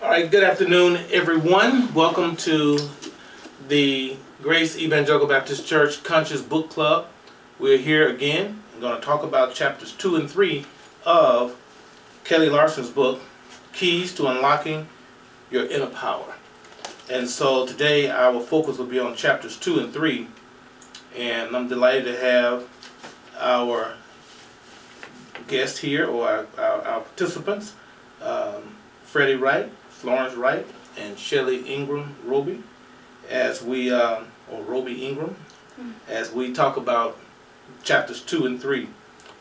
All right, good afternoon, everyone. Welcome to the Grace Evangelical Baptist Church Conscious Book Club. We're here again. I'm going to talk about chapters 2 and 3 of Kelly Larsen's book, Keys to Unlocking Your Inner Power. And so today our focus will be on chapters 2 and 3. And I'm delighted to have our guests here, or our participants, Freddie Wright, Florence Wright, and Shelley Ingram Roby, as we as we talk about chapters 2 and 3.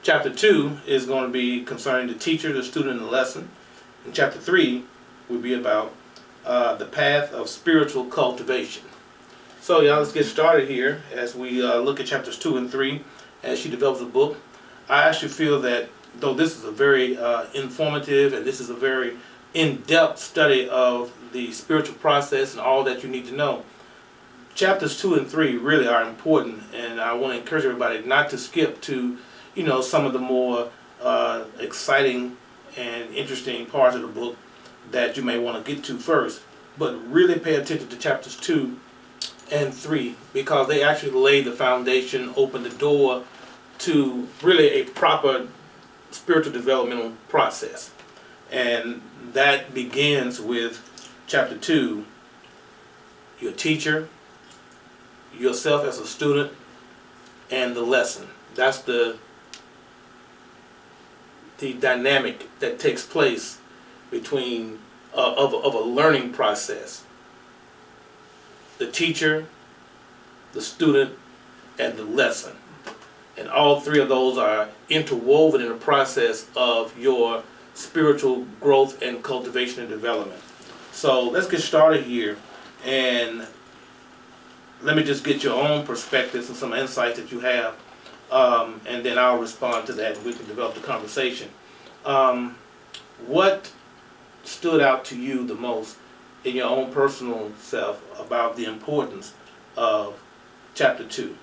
Chapter 2 is going to be concerning the teacher, the student, and the lesson. And chapter 3 will be about the path of spiritual cultivation. So y'all, let's get started here as we look at chapters 2 and 3 as she develops the book. I actually feel that though this is a very informative and this is a very in-depth study of the spiritual process and all that you need to know, chapters 2 and 3 really are important, and I want to encourage everybody not to skip to, some of the more exciting and interesting parts of the book that you may want to get to first, but really pay attention to chapters 2 and 3 because they actually lay the foundation, open the door to really a proper spiritual developmental process. And that begins with chapter 2, your teacher, yourself as a student, and the lesson. That's the dynamic that takes place between of a learning process. The teacher, the student, and the lesson. And all three of those are interwoven in the process of your spiritual growth and cultivation and development. So let's get started here, and let me just get your own perspectives and some insights that you have, and then I'll respond to that and we can develop the conversation. What stood out to you the most in your own personal self about the importance of chapter 2?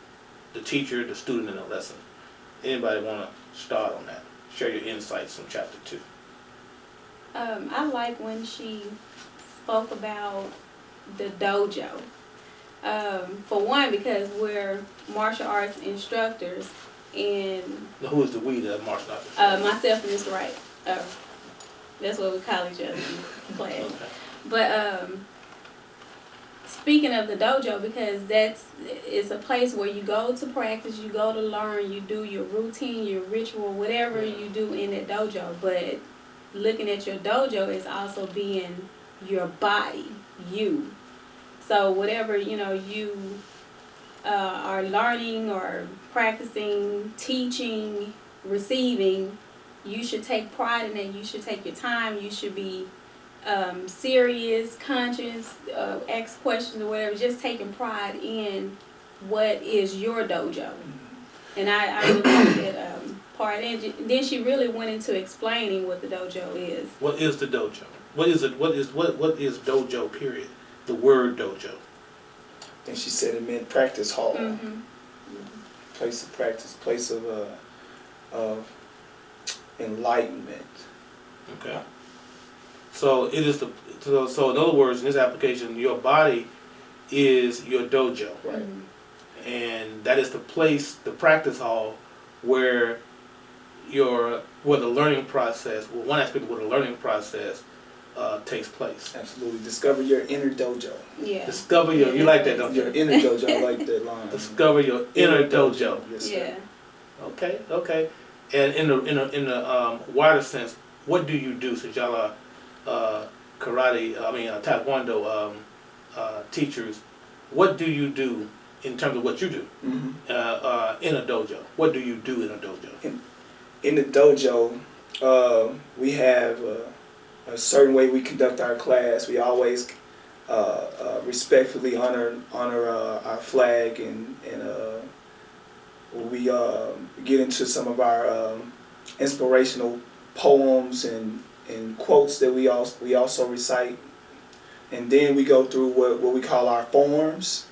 The teacher, the student, and the lesson. Anybody want to start on that? Share your insights from chapter 2. I like when she spoke about the dojo. For one, because we're martial arts instructors, and Who is the we, the martial arts? myself and Mr. Wright. That's what we call each other in class. Okay. But speaking of the dojo, because it's a place where you go to practice, you go to learn, you do your routine, your ritual, whatever you do in that dojo. But looking at your dojo is also being your body, you. So whatever you are learning or practicing, teaching, receiving, you should take pride in it. You should take your time. You should be serious, conscious, ask questions or whatever, just taking pride in what is your dojo. And I really like that part. And then she really went into explaining what the dojo is. What is the dojo? What is it? What is dojo, period? The word dojo. And she said it meant practice hall. Mm-hmm. Place of practice, place of enlightenment. Okay. So it is so in other words, in this application, your body is your dojo. Right. Mm-hmm. And that is the place, the practice hall, where the learning process, one aspect of where the learning process takes place. Absolutely. Discover your inner dojo. Yeah. Discover you like that, don't you? Your inner dojo, I like that line. Discover your inner dojo. Yes, sir. Yeah. Okay. And in the wider sense, what do you do since y'all are Taekwondo teachers? What do you do in terms of what you do in a dojo? What do you do in a dojo? In the dojo, we have a certain way we conduct our class. We always respectfully honor our flag, and we get into some of our inspirational poems and quotes that we also recite, and then we go through what we call our forms.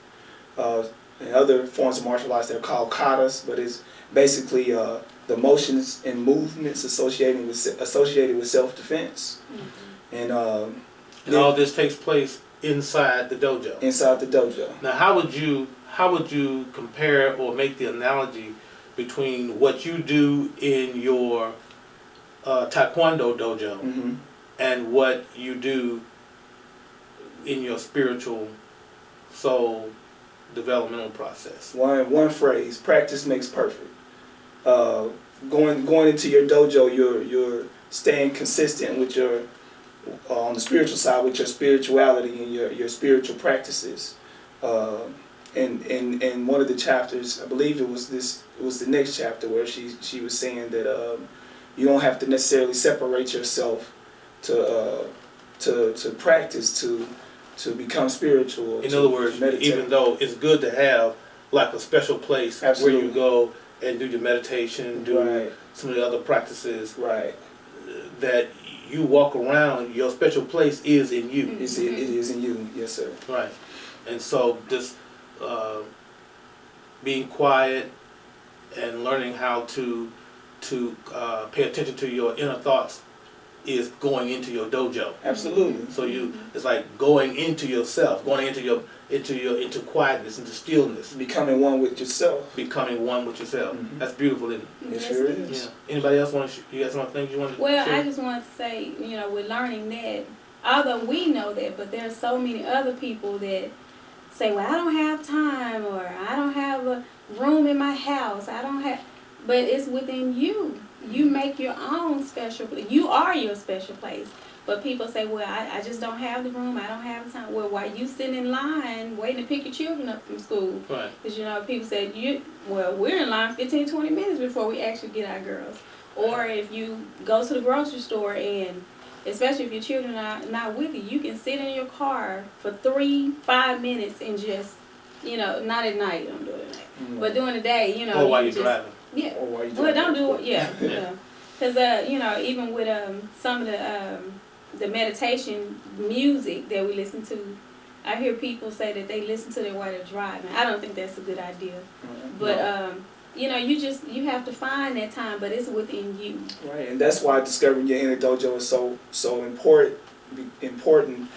In other forms of martial arts, they're called katas, but it's basically the motions and movements associated with self-defense. Mm-hmm. And And all this takes place inside the dojo. Inside the dojo. Now, how would you compare or make the analogy between what you do in your Taekwondo dojo Mm-hmm. and what you do in your spiritual soul developmental process? One phrase: practice makes perfect. Going into your dojo, you're staying consistent with your on the spiritual side with your spirituality and your spiritual practices. In one of the chapters, I believe it was the next chapter where she was saying that you don't have to necessarily separate yourself to practice to become spiritual. In other words, meditate. even though it's good to have like a special place Absolutely. where you go and do your meditation, do Right. some of the other practices, Right. that you walk around, your special place is in you. It is in you, yes, sir. Right. And so this being quiet and learning how to pay attention to your inner thoughts is going into your dojo. Absolutely. So it's like going into yourself, going into quietness, into stillness, Becoming one with yourself. becoming one with yourself. Mhm. That's beautiful, isn't it? It sure is. Yeah. Anybody else you got some things you want to Well, share? I just wanted to say, with learning that, although we know that, but there are so many other people that say, well, I don't have time, or I don't have a room in my house, but it's within you. You make your own special place. You are your special place. But people say, well, I just don't have the room, I don't have time. Well, while you sitting in line waiting to pick your children up from school, Right. because people said, we're in line 15, 20 minutes before we actually get our girls. Or if you go to the grocery store, and especially if your children are not with you, you can sit in your car for 3-5 minutes and just, not at night, don't do it at night, Mm-hmm. but during the day, Or while you're just, driving. yeah. Or while you're Well, don't driving. do it, yeah. Because, even with some of the meditation music that we listen to, I hear people say that they listen to it while they're driving. I don't think that's a good idea. Mhm. But, you have to find that time, but it's within you. Right, and that's why discovering your inner dojo is so important,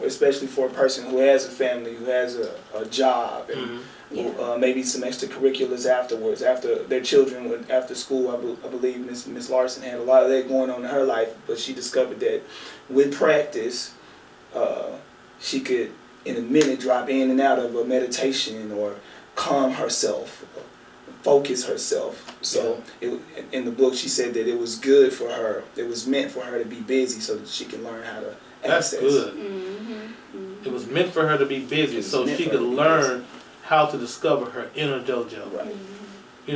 especially for a person who has a family, who has a job, and Mhm. Yeah. maybe some extracurriculars afterwards. After their children went after school, I believe Miss Larsen had a lot of that going on in her life, but she discovered that with practice, she could in a minute drop in and out of a meditation or calm herself, focus herself. So in the book, she said that it was good for her. It was meant for her to be busy so that she can learn how to That's access. good. Mm-hmm. It was meant for her to be busy It was so meant she for could her to be learn how to discover her inner dojo. Right.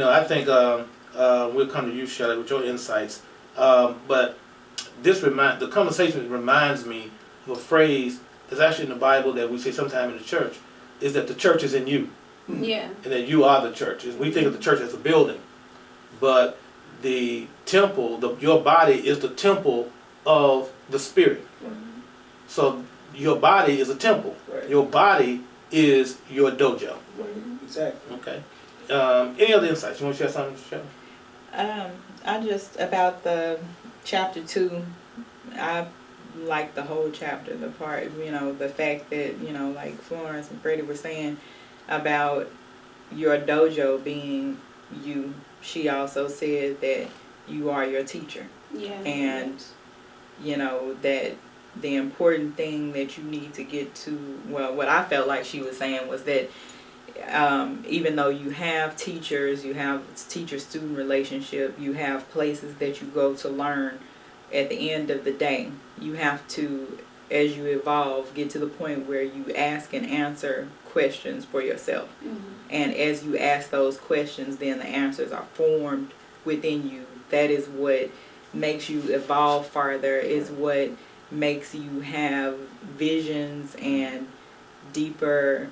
I think we'll come to you, Shelley, with your insights. But the conversation reminds me of a phrase that's actually in the Bible that we say sometime in the church, is that the church is in you, Yeah. and that you are the church. We think of the church as a building, but the temple, your body is the temple of the Spirit. So your body is a temple. Right. Your body is your dojo. Right. Exactly. Okay. Any other insights? You want to share something, Shelley? I just about the chapter 2. I like the whole chapter. The part, the fact that like Florence and Freddie were saying about your dojo being you. She also said that you are your teacher, Yeah. and that the important thing that you need to get to. Well, what I felt like she was saying was that. Even though you have teachers, you have teacher-student relationship, you have places that you go to learn, at the end of the day, you have to, as you evolve, get to the point where you ask and answer questions for yourself. Mm-hmm. And as you ask those questions, then the answers are formed within you. That is what makes you evolve farther, is what makes you have visions and deeper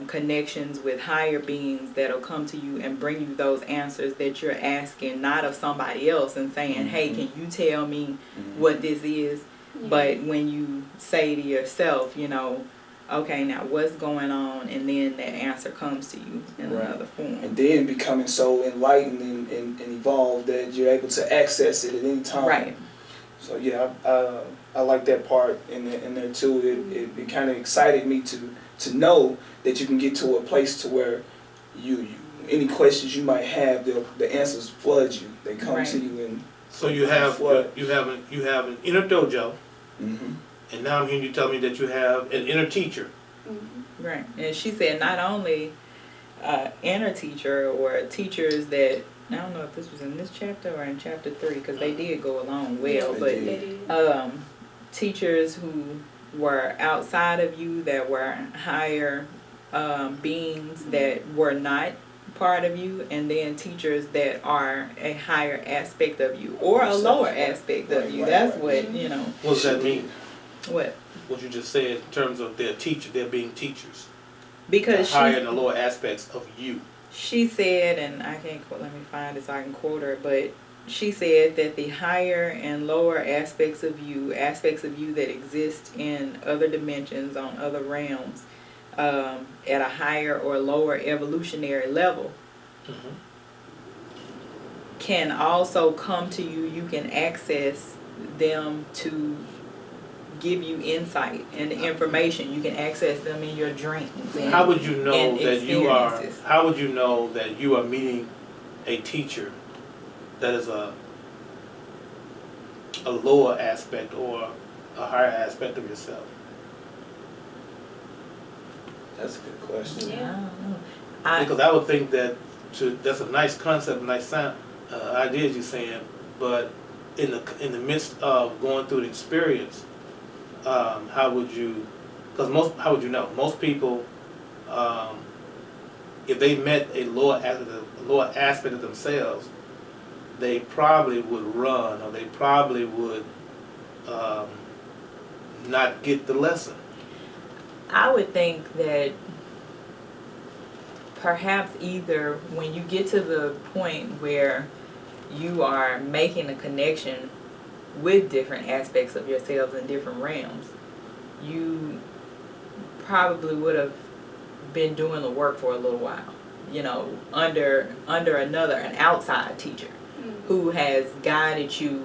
connections with higher beings that'll come to you and bring you those answers that you're asking, not of somebody else and saying, hey, can you tell me what this is? Yeah. But when you say to yourself, okay, now what's going on? And then that answer comes to you in another form. And then becoming so enlightened and evolved that you're able to access it at any time. Right. So yeah, I like that part in there too. It kind of excited me to know that you can get to a place to where you any questions you might have, the answers flood you. They come to you and so you have an inner dojo, and now I'm hearing you tell me that you have an inner teacher. Right, and she said not only inner teacher or teachers that, I don't know if this was in this chapter or in chapter 3, because they did go along well, but teachers who were outside of you, that were higher beings that were not part of you, and then teachers that are a higher aspect of you or a lower aspect of you. That's what, you know. What does that mean? What? What you just said in terms of their teacher, they're being teachers. Because the higher and the lower aspects of you. She said, and I can't quote, let me find it so I can quote her, but she said that the higher and lower aspects of you that exist in other dimensions, on other realms, at a higher or lower evolutionary level, can also come to you. You can access them to give you insight and information. You can access them in your dreams. How would you know that you are? How would you know that you are meeting a teacher that is a lower aspect or a higher aspect of yourself? That's a good question. Yeah. Because I would think that that's a nice concept, a nice idea you're saying, but in the midst of going through the experience, how would you? Because how would you know? Most people, if they met a lower aspect of themselves, they probably would run, or they probably would not get the lesson. I would think that perhaps either when you get to the point where you are making a connection with different aspects of yourselves in different realms, you probably would have been doing the work for a little while, you know, under an outside teacher who has guided you,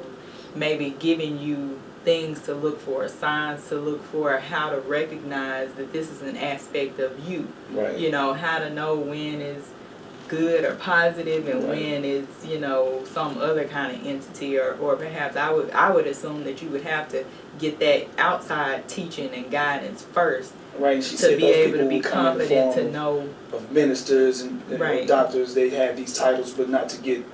maybe giving you things to look for, signs to look for, how to recognize that this is an aspect of you. Right. You know, how to know when is good or positive and when it's, you know, some other kind of entity, or perhaps I would assume that you would have to get that outside teaching and guidance first. Right. She to be able to be confident to know of ministers and doctors. They have these titles, but not to get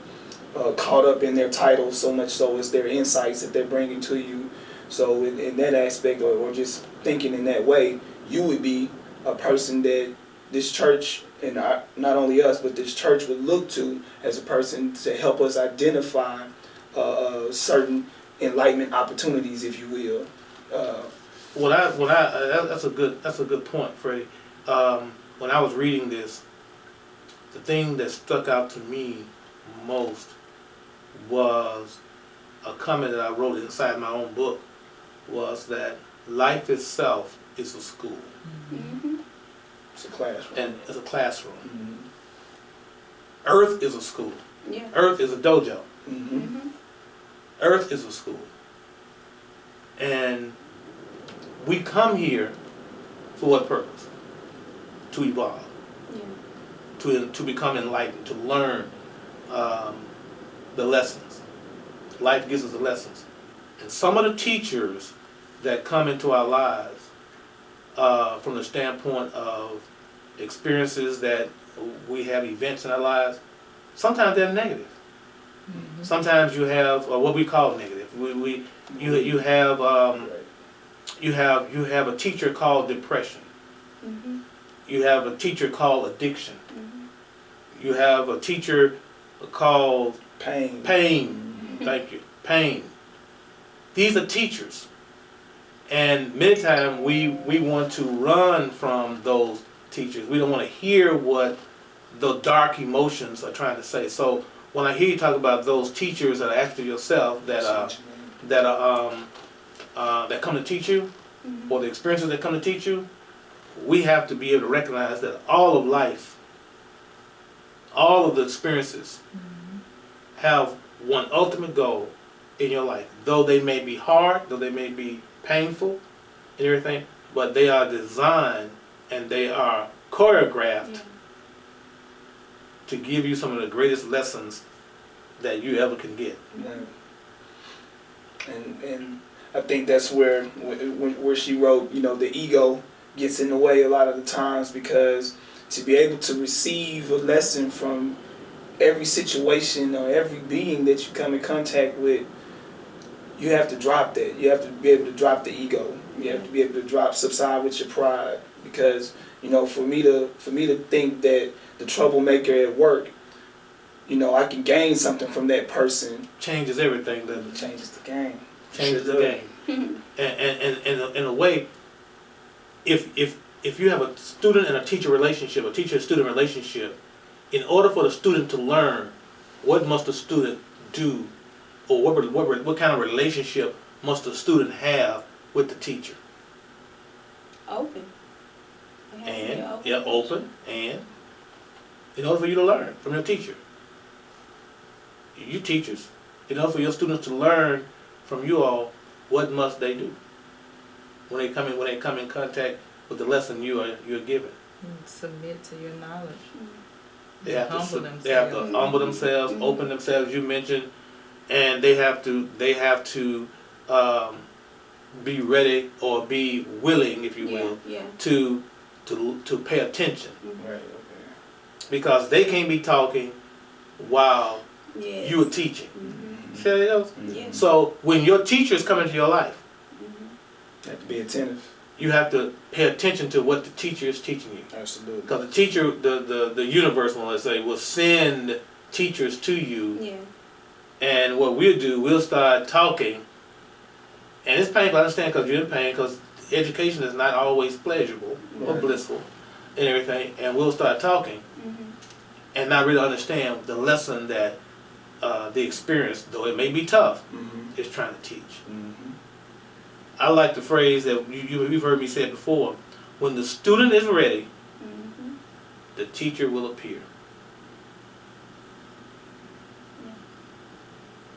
caught up in their titles so much so as their insights that they're bringing to you. So in that aspect, or just thinking in that way, you would be a person that this church, and not only us, but this church would look to as a person to help us identify certain enlightenment opportunities, if you will. That's a good point, Freddie. When I was reading this, the thing that stuck out to me most was a comment that I wrote inside my own book, was that life itself is a school. It's a classroom. And it's a classroom. Earth is a school. Yeah. Earth is a dojo. Earth is a school. And we come here for what purpose? To evolve. Yeah. To become enlightened, to learn the lessons. Life gives us the lessons. And some of the teachers that come into our lives from the standpoint of experiences that we have, events in our lives, sometimes they're negative. Sometimes you have what we call negative. You have a teacher called depression. You have a teacher called addiction. You have a teacher called pain. Thank you. Pain. These are teachers. And many times we want to run from those teachers. We don't want to hear what the dark emotions are trying to say. So when I hear you talk about those teachers that are actually yourself, that come to teach you, or the experiences that come to teach you, we have to be able to recognize that all of life, all of the experiences have one ultimate goal in your life. Though they may be hard, though they may be painful and everything, but they are designed and they are choreographed to give you some of the greatest lessons that you ever can get. And I think that's where she wrote, you know, the ego gets in the way a lot of the times, because to be able to receive a lesson from every situation or every being that you come in contact with, you have to drop that. You have to be able to drop the ego. You have to be able to subside with your pride, because, you know, for me to think that the troublemaker at work, you know, I can gain something from that person. Changes everything, doesn't it? Changes the game. Changes the game. And in a way, if you have a student and a teacher relationship, a teacher-student relationship, in order for the student to learn, what must the student do, or what kind of relationship must the student have with the teacher? Open. And open. And in order for you to learn from your teacher, you teachers, in order for your students to learn from you all, what must they do when they come in contact with the lesson you're giving? Submit to your knowledge. They have to humble themselves, open themselves. You mentioned, and they have to be ready or be willing, if you will, to pay attention. Right. Okay. Because they can't be talking while you are teaching. See how it goes? Yes. So when your teachers come into your life, You have to be attentive. you have to pay attention to what the teacher is teaching you. Absolutely. Because the teacher, the universe, let's say, will send teachers to you. Yeah. And what we'll do, we'll start talking. And it's painful, I understand, because you're in pain, because education is not always pleasurable or blissful and everything. And we'll start talking and not really understand the lesson that the experience, though it may be tough, is trying to teach. I like the phrase that you've heard me say it before. When the student is ready, the teacher will appear.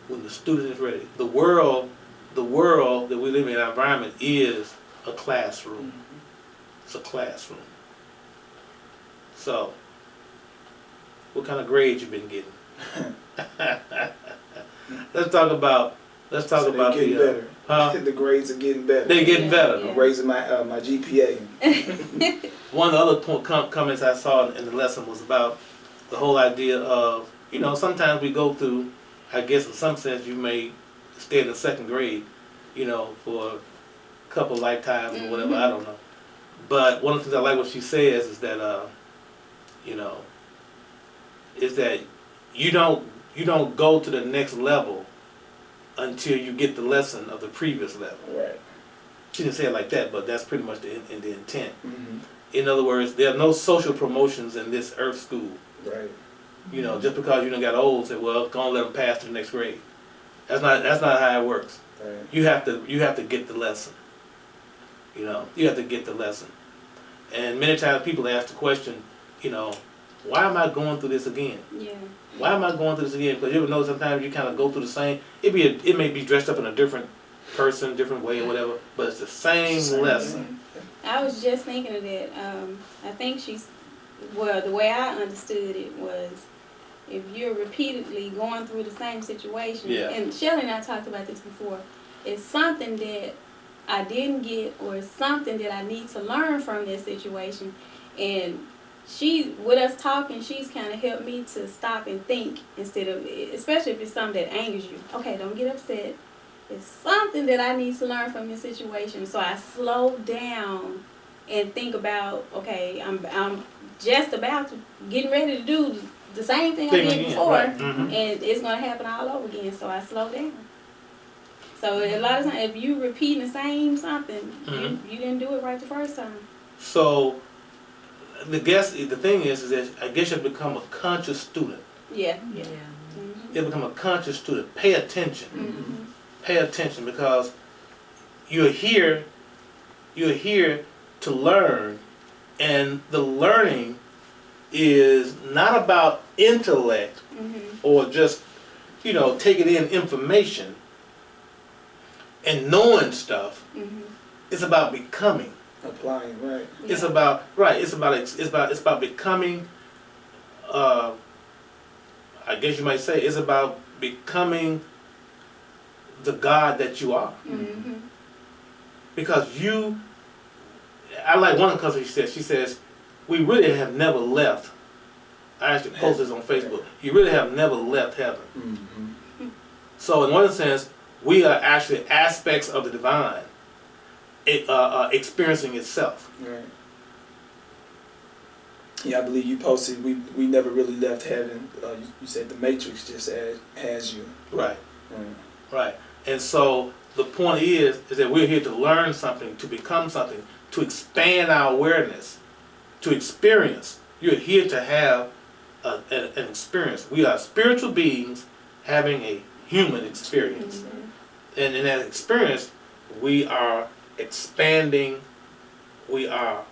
When the student is ready. The world that we live in, our environment, is a classroom. It's a classroom. So, what kind of grades you been getting? Let's talk about getting better. The grades are getting better. They're getting better. I'm raising my GPA. One of the other comments I saw in the lesson was about the whole idea of, you know, sometimes we go through, I guess in some sense you may stay in the second grade, you know, for a couple lifetimes or whatever, I don't know. But one of the things I like what she says is that, you know, is that you don't go to the next level until you get the lesson of the previous level. Right. She didn't say it like that, but that's pretty much the intent. In other words, there are no social promotions in this earth school. Right. You know, just because you done got old, say, well, go and let them pass to the next grade. That's not how it works. Right. You have to get the lesson. You know, you have to get the lesson. And many times people ask the question, you know, why am I going through this again? Yeah. Why am I going through this again? Because you ever know sometimes you kind of go through the same. It may be dressed up in a different person, different way, or whatever, but it's the same lesson. I was just thinking of that. I think the way I understood it was, if you're repeatedly going through the same situation, and Shelley and I talked about this before, it's something that I didn't get, or it's something that I need to learn from this situation, and with us talking, she's kind of helped me to stop and think, instead of, especially if it's something that angers you. Okay, don't get upset. It's something that I need to learn from this situation. So I slow down and think about, okay, I'm just about to getting ready to do the same thing I did before, and it's going to happen all over again. So I slow down. So a lot of times, if you repeating the same something, you didn't do it right the first time. So the thing is that I guess you become a conscious student. Yeah. You become a conscious student. Pay attention. Pay attention, because you're here to learn, and the learning is not about intellect or just, you know, taking in information and knowing stuff. It's about becoming. Applying, right. It's about It's about becoming. I guess you might say it's about becoming the God that you are. Mm-hmm. Because I like one of the concepts she says, we really have never left. I actually posted this on Facebook. You really have never left heaven. Mm-hmm. So in one sense, we are actually aspects of the divine experiencing itself. Right. Yeah, I believe you posted, we never really left heaven. You said the Matrix just has you. Right. Mm. Right. And so the point is that we're here to learn something, to become something, to expand our awareness, to experience. You're here to have an experience. We are spiritual beings having a human experience. Mm-hmm. And in that experience, we are expanding, we are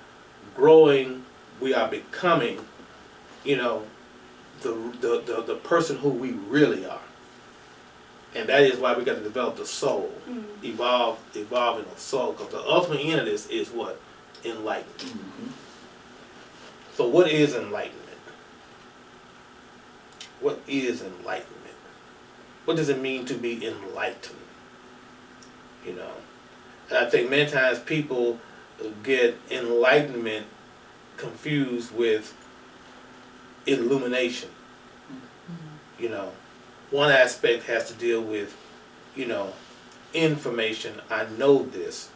growing, we are becoming, the person who we really are. And that is why we got to develop the soul, evolve in the soul, because the ultimate end of this is what? Enlightenment. Mm-hmm. So what is enlightenment? What is enlightenment? What does it mean to be enlightened? And I think many times people get enlightenment confused with illumination. One aspect has to deal with, information. I know this.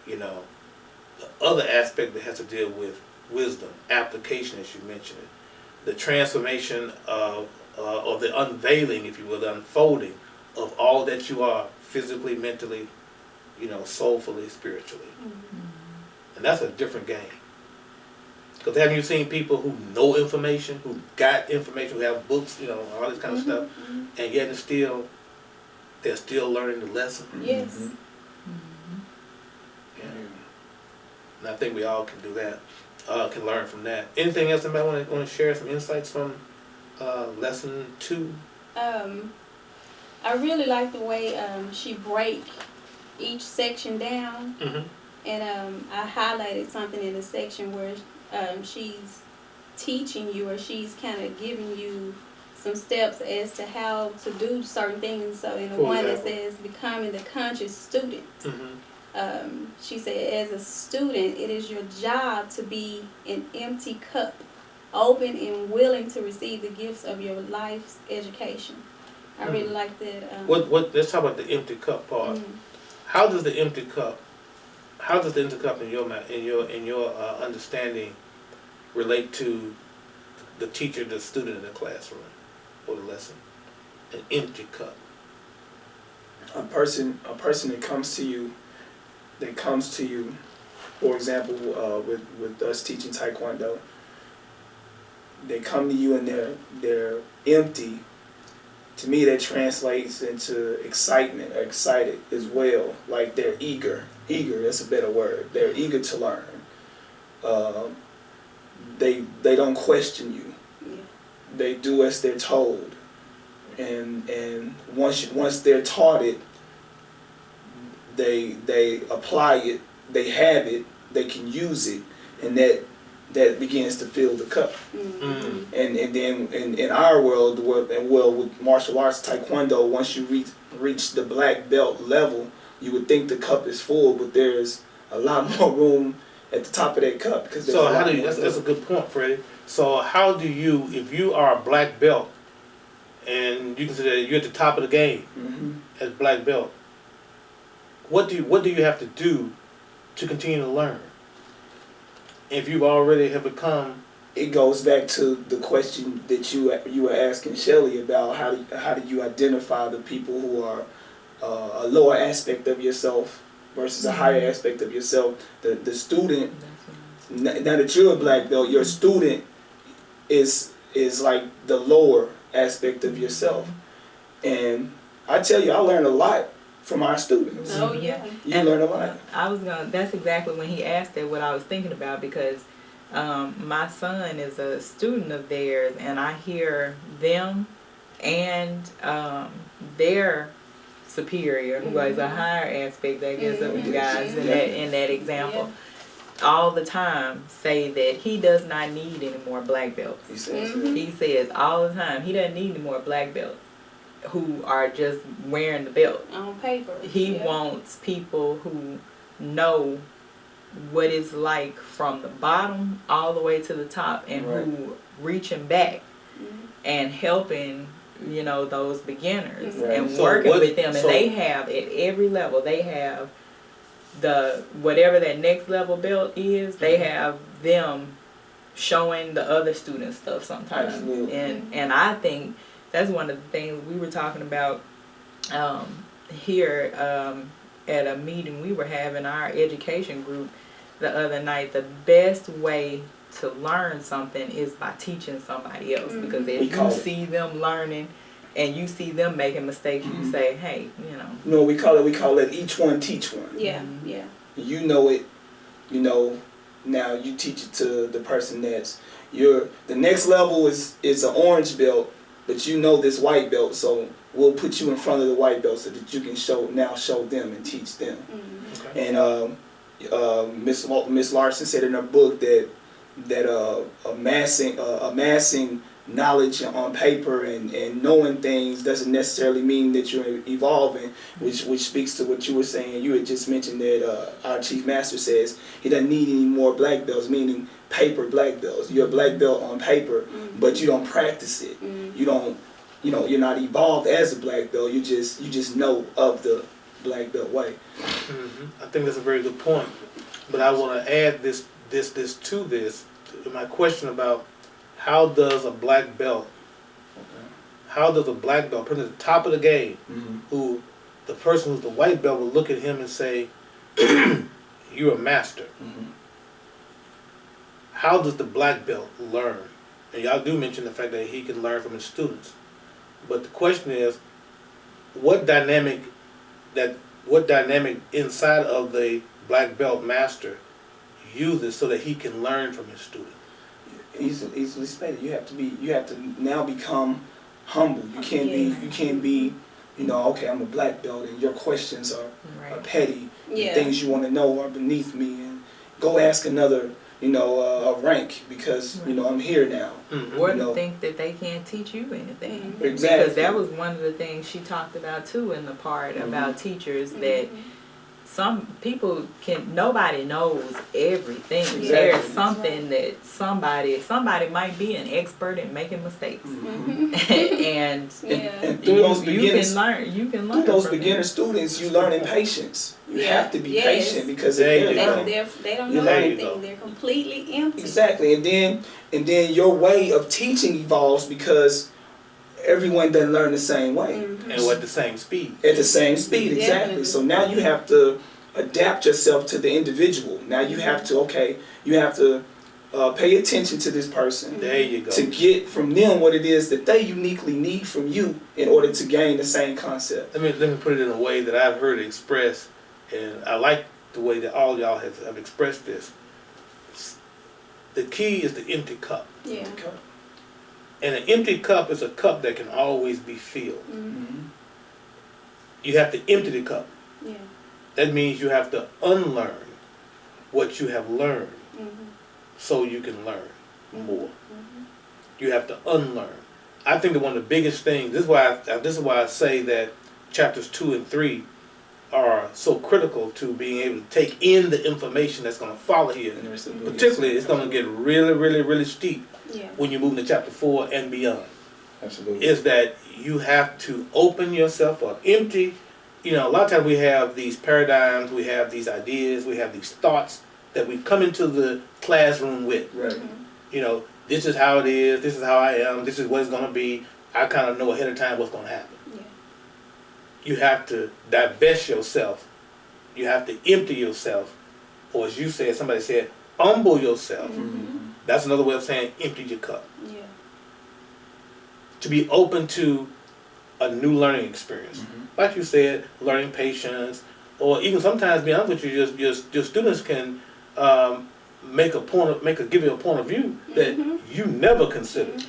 The other aspect that has to deal with wisdom, application, as you mentioned it. The transformation of, or the unveiling, if you will, the unfolding of all that you are physically, mentally, soulfully, spiritually. Mm-hmm. And that's a different game. Because haven't you seen people who know information, who got information, who have books, all this kind of stuff, and yet they're still learning the lesson? Yes. Mm-hmm. Yeah. And I think we all can do that, can learn from that. Anything else anybody want to share, some insights from lesson 2? I really like the way she break each section down. Mm-hmm. And I highlighted something in the section where she's teaching you, or she's kind of giving you some steps as to how to do certain things. So in the one that says becoming the conscious student, she said, as a student, it is your job to be an empty cup, open and willing to receive the gifts of your life's education. I really like that. Let's talk about the empty cup part. How does the empty cup in your understanding relate to the teacher, the student in the classroom, or the lesson? An empty cup. A person that comes to you, for example, with us teaching Taekwondo, they come to you and they're empty. To me, that translates into excitement, excited as well. Like they're eager. That's a better word. They're eager to learn. They don't question you. Yeah. They do as they're told, and once they're taught it, they apply it. They have it. They can use it, and that begins to fill the cup. Mm-hmm. And then in our world, with martial arts, Taekwondo, once you reach the black belt level, you would think the cup is full, but there's a lot more room at the top of that cup. So how do you? That's a good point, Freddie. So how do you, if you are a black belt, and you consider you're at the top of the game as black belt, what do you have to do to continue to learn? If you've already have become, it goes back to the question that you were asking Shelley about how do you identify the people who are a lower aspect of yourself versus a higher aspect of yourself. The student, now that you're a black belt, your student is like the lower aspect of yourself. And I tell you, I learned a lot from our students. Oh yeah. You learn a lot. That's exactly when he asked that what I was thinking about, because my son is a student of theirs, and I hear them and their superior, who is a higher aspect, I guess, of you guys in that example, Yeah. all the time say that he does not need any more black belts. He says He says all the time he doesn't need any more black belts who are just wearing the belt. On paper. He wants people who know what it's like from the bottom all the way to the top, and who reaching back and helping, you know, those beginners and working with them. And they have at every level, they have the whatever that next level belt is, they have them showing the other students stuff sometimes. Absolutely. And I think that's one of the things we were talking about here at a meeting we were having, our education group the other night. The best way to learn something is by teaching somebody else, because if you see them learning and you see them making mistakes, you say, hey, you know. No, we call it each one teach one. Yeah, yeah. You know it, you know, now you teach it to the person that's the next level is an orange belt, but you know this white belt, so we'll put you in front of the white belt so that you can show them and teach them. Okay. And Miss Larsen said in her book that amassing knowledge on paper and knowing things doesn't necessarily mean that you're evolving, which speaks to what you were saying. You had just mentioned that our chief master says he doesn't need any more black belts, meaning paper black belts. You're a black belt on paper, but you don't practice it. You don't, you know, you're not evolved as a black belt. You just know of the black belt way. I think that's a very good point, but I want to add this to this. My question about how does a black belt, person at the top of the game, who the person who's the white belt will look at him and say, you're a master. How does the black belt learn? And y'all do mention the fact that he can learn from his students. But the question is, what dynamic inside of the black belt master uses so that he can learn from his student? Easily stated. You have to now become humble. You can't be, you know, okay, I'm a black belt and your questions are petty. The things you want to know are beneath me, and go ask another, you know, a rank, because you know I'm here now. Or you know, think that they can't teach you anything. Exactly. Because that was one of the things she talked about too in the part about teachers, that some people nobody knows everything. Exactly. There's something that somebody might be an expert in making mistakes. And through those beginners, you can learn through those from beginner them. students, you learn in patience. You have to be patient, because There if you they're go. learning, They don't know anything. They're completely empty. exactly, and then your way of teaching evolves, because everyone doesn't learn the same way. And at the same speed. At the same speed, exactly. So now you have to adapt yourself to the individual. Now you have to pay attention to this person. There you go. To get from them what it is that they uniquely need from you in order to gain the same concept. Let me put it in a way that I've heard it expressed, and I like the way that all y'all have expressed this. The key is the empty cup. Yeah. Okay. And an empty cup is a cup that can always be filled. You have to empty the cup. Yeah. That means you have to unlearn what you have learned so you can learn more. You have to unlearn. I think that one of the biggest things, this is why I say that chapters 2 and 3 are so critical to being able to take in the information that's going to follow here. Particularly, it's going to get really, really, really steep when you move into chapter 4 and beyond. Absolutely. Is that you have to open yourself up, empty. You know, a lot of times we have these paradigms, we have these ideas, we have these thoughts that we come into the classroom with. Right. You know, this is how it is, this is how I am, this is what it's going to be. I kind of know ahead of time what's going to happen. Yeah. You have to divest yourself. You have to empty yourself. Or as you said, somebody said, humble yourself. That's another way of saying empty your cup. Yeah. To be open to a new learning experience. Like you said, learning patience, or even sometimes, be honest with you, your students can give you a point of view that you never considered.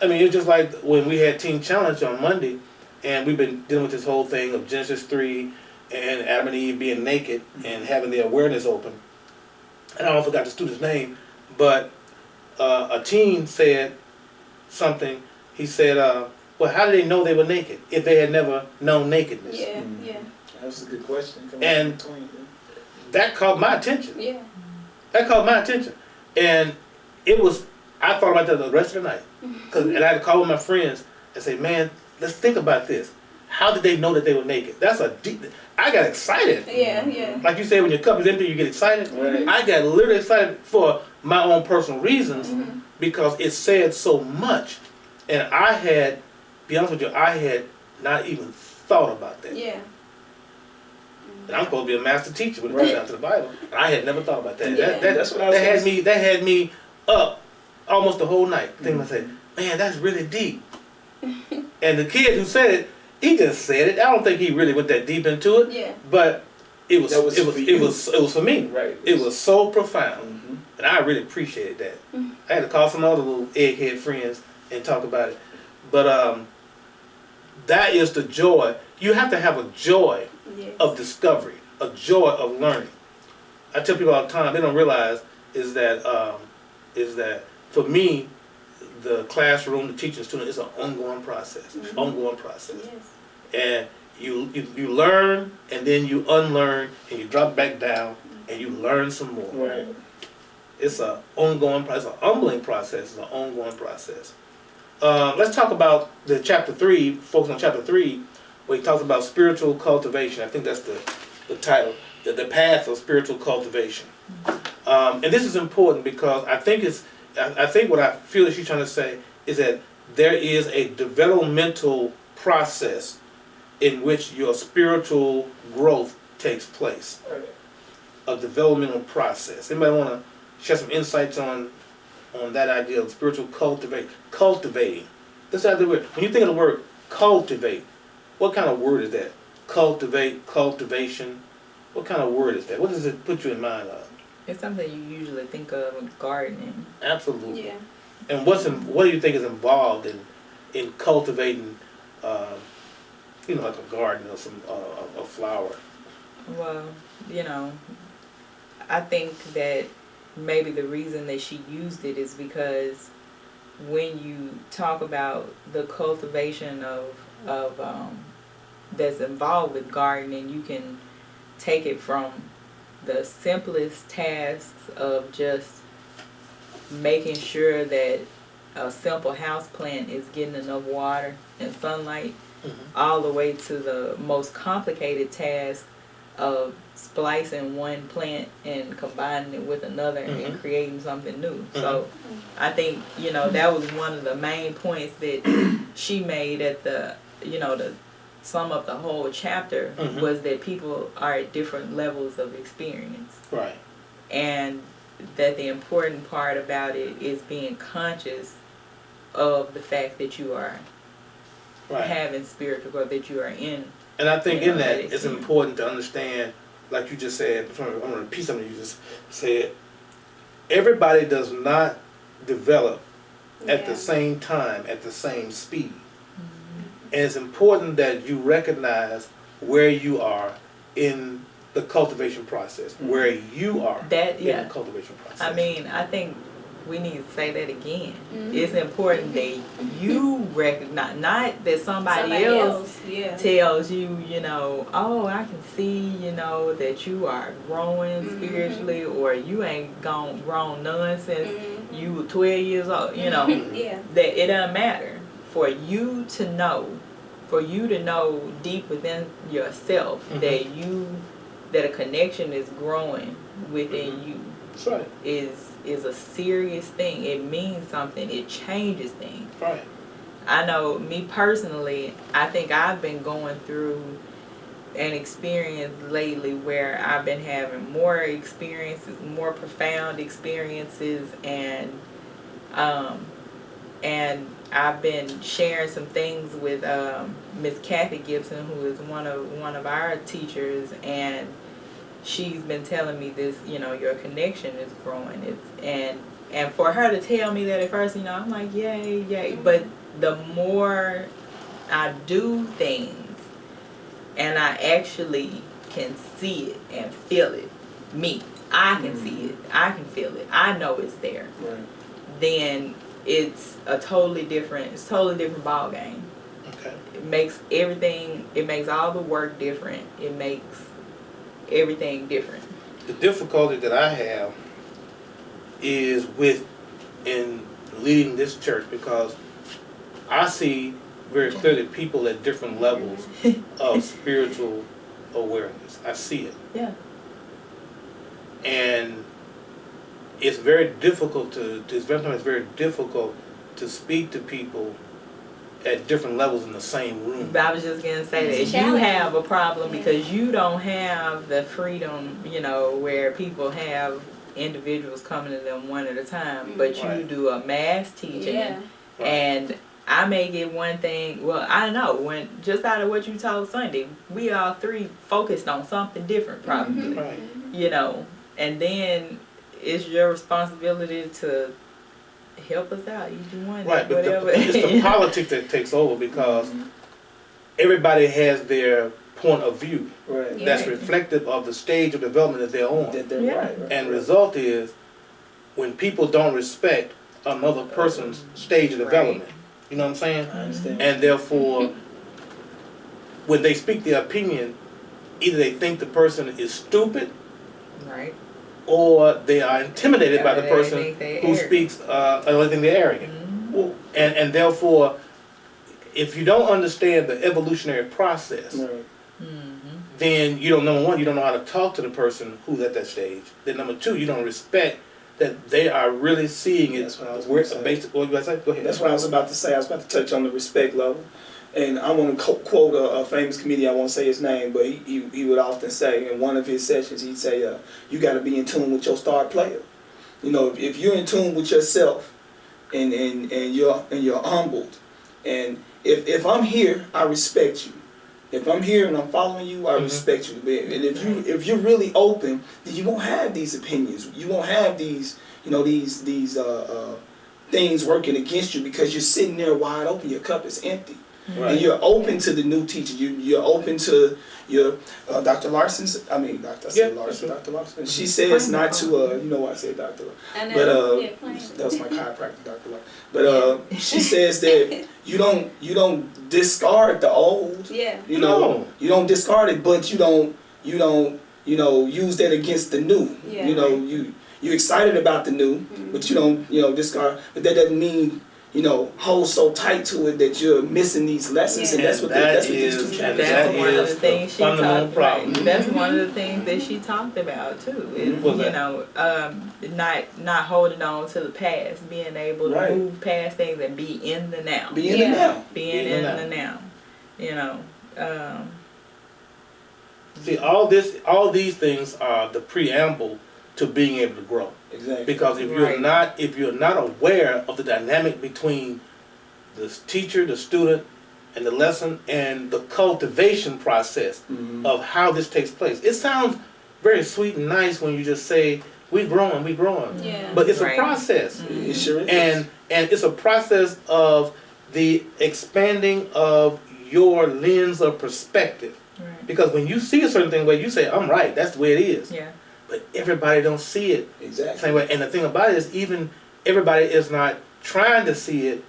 I mean, it's just like when we had Teen Challenge on Monday. and we've been dealing with this whole thing of Genesis 3 and Adam and Eve being naked and having their awareness open. And I don't forgot the student's name, but a teen said something. He said, well, how did they know they were naked if they had never known nakedness? Yeah, yeah. That was a good question. And that caught my attention. Yeah. That caught my attention. And it was, I thought about that the rest of the night. And I had to call with my friends and say, man, let's think about this. How did they know that they were naked? That's a deep, I got excited. Yeah, yeah. Like you said, when your cup is empty, you get excited. Right. I got literally excited for my own personal reasons because it said so much. And I had, to be honest with you, I had not even thought about that. Yeah. And I'm supposed to be a master teacher when it comes down to the Bible. I had never thought about that. Yeah. That's what I was That had me up almost the whole night. Thinking myself, man, that's really deep. And the kid who said it, he just said it. I don't think he really went that deep into it. Yeah. But it was That was for me. Right. It was so profound. And I really appreciated that. I had to call some other little egghead friends and talk about it. But that is the joy. You have to have a joy of discovery, a joy of learning. I tell people all the time, they don't realize is that for me, the classroom, the teaching student is an ongoing process. Ongoing process. Yes. And you learn and then you unlearn and you drop back down and you learn some more. Right. It's an ongoing process, an humbling process, it's an ongoing process. Let's talk about the chapter 3, focus on chapter 3, where he talks about spiritual cultivation. I think that's the title, the path of spiritual cultivation. And this is important because I think what I feel that she's trying to say is that there is a developmental process in which your spiritual growth takes place. Right. A developmental process. Anybody want to share some insights on that idea of spiritual cultivating? This idea of when you think of the word cultivate, what kind of word is that? Cultivate, cultivation. What kind of word is that? What does it put you in mind of? It's something you usually think of when gardening. Absolutely. Yeah. And what do you think is involved in cultivating, like a garden or a flower? Well, I think that maybe the reason that she used it is because when you talk about the cultivation of that's involved with gardening, you can take it from the simplest tasks of just making sure that a simple house plant is getting enough water and sunlight, all the way to the most complicated task of splicing one plant and combining it with another and creating something new. So I think, that was one of the main points that she made at the sum up the whole chapter was that people are at different levels of experience. Right. And that the important part about it is being conscious of the fact that you are having spiritual growth, that you are in. And I think in that it's important to understand, like you just said, I'm going to repeat something you just said, everybody does not develop at the same time, at the same speed. And it's important that you recognize where you are in the cultivation process, where you are in the cultivation process. I mean, I think we need to say that again. It's important that you recognize, not that somebody else tells you, oh, I can see, that you are growing spiritually, or you ain't grown none since you were 12 years old, that it doesn't matter. For you to know deep within yourself that a connection is growing within you. That's right. Is a serious thing. It means something. It changes things. Right. I know, me personally, I think I've been going through an experience lately where I've been having more experiences, more profound experiences, and I've been sharing some things with Miss Kathy Gibson, who is one of our teachers, and she's been telling me this, your connection is growing. And for her to tell me that at first, I'm like, yay. But the more I do things and I actually can see it and feel it. Me. I can see it. I can feel it. I know it's there. Right. Then it's totally different ball game. Okay. It makes all the work different. It makes everything different. The difficulty that I have is in leading this church, because I see very clearly people at different levels of spiritual awareness. I see it. Yeah. And it's very difficult it's very difficult to speak to people at different levels in the same room. But I was just gonna say It's that you challenging. have a problem because you don't have the freedom, where people have individuals coming to them one at a time, but you Right. do a mass teaching, Yeah. and I may get one thing. Well, I don't know, when just out of what you told Sunday, we all three focused on something different, probably, Right. and then it's your responsibility to help us out. You want Right, but whatever. it's the politics that takes over, because everybody has their point of view Right. Yeah. that's reflective of the stage of development that they're on. That they're Yeah. right. And the result is, when people don't respect another person's stage of Right. development, you know what I'm saying? I understand. And therefore, when they speak their opinion, either they think the person is stupid, Right. or they are intimidated by the Or they person think they're who arrogant. speaks, or they think they're arrogant. Mhm. And therefore, if you don't understand the evolutionary process, Right. Mhm. then number one, you don't know how to talk to the person who's at that stage. Then number two, you don't respect that they are really seeing it. That's what I was gonna say. What you about to say? Go ahead. That's what I was about to say. I was about to touch on the respect level. And I want to quote a famous comedian. I won't say his name, but he would often say in one of his sessions, he'd say, you got to be in tune with your star player. If you're in tune with yourself and you're humbled, and if I'm here, I respect you. If I'm here and I'm following you, I respect you. And if you're really open, then you won't have these opinions. You won't have these things working against you, because you're sitting there wide open. Your cup is empty. Right. And you're open to the new teacher. You're open to your Dr. Larson's. I mean, Dr. I said Yeah, Larsen, that's Dr. Larsen. She says not to. You know why I say Dr. I know. But Yeah, plain. that was my chiropractor, Dr. Larsen. But she says that you don't discard the old. Yeah. You you don't discard it, but you don't use that against the new. Yeah. You're excited about the new, but you don't discard. But that doesn't mean hold so tight to it that you're missing these lessons. Yeah. And that's what these two chapters That's are. one of the is things the she fundamental talked problem. about. That's one of the things that she talked about too. Is What's that? not holding on to the past, being able to Right. move past things and be in the now. Be in the now. Being in the now. See, all these things are the preamble to being able to grow. Exactly. Because if you're not aware of the dynamic between the teacher, the student, and the lesson, and the cultivation process of how this takes place, it sounds very sweet and nice when you just say, we're growing. Yeah. But it's Right. a process. It sure is. And it's a process of the expanding of your lens of perspective. Right. Because when you see a certain thing where you say, I'm right, that's the way it is. Yeah. But everybody don't see it the Exactly. same way. And the thing about it is, even everybody is not trying to see it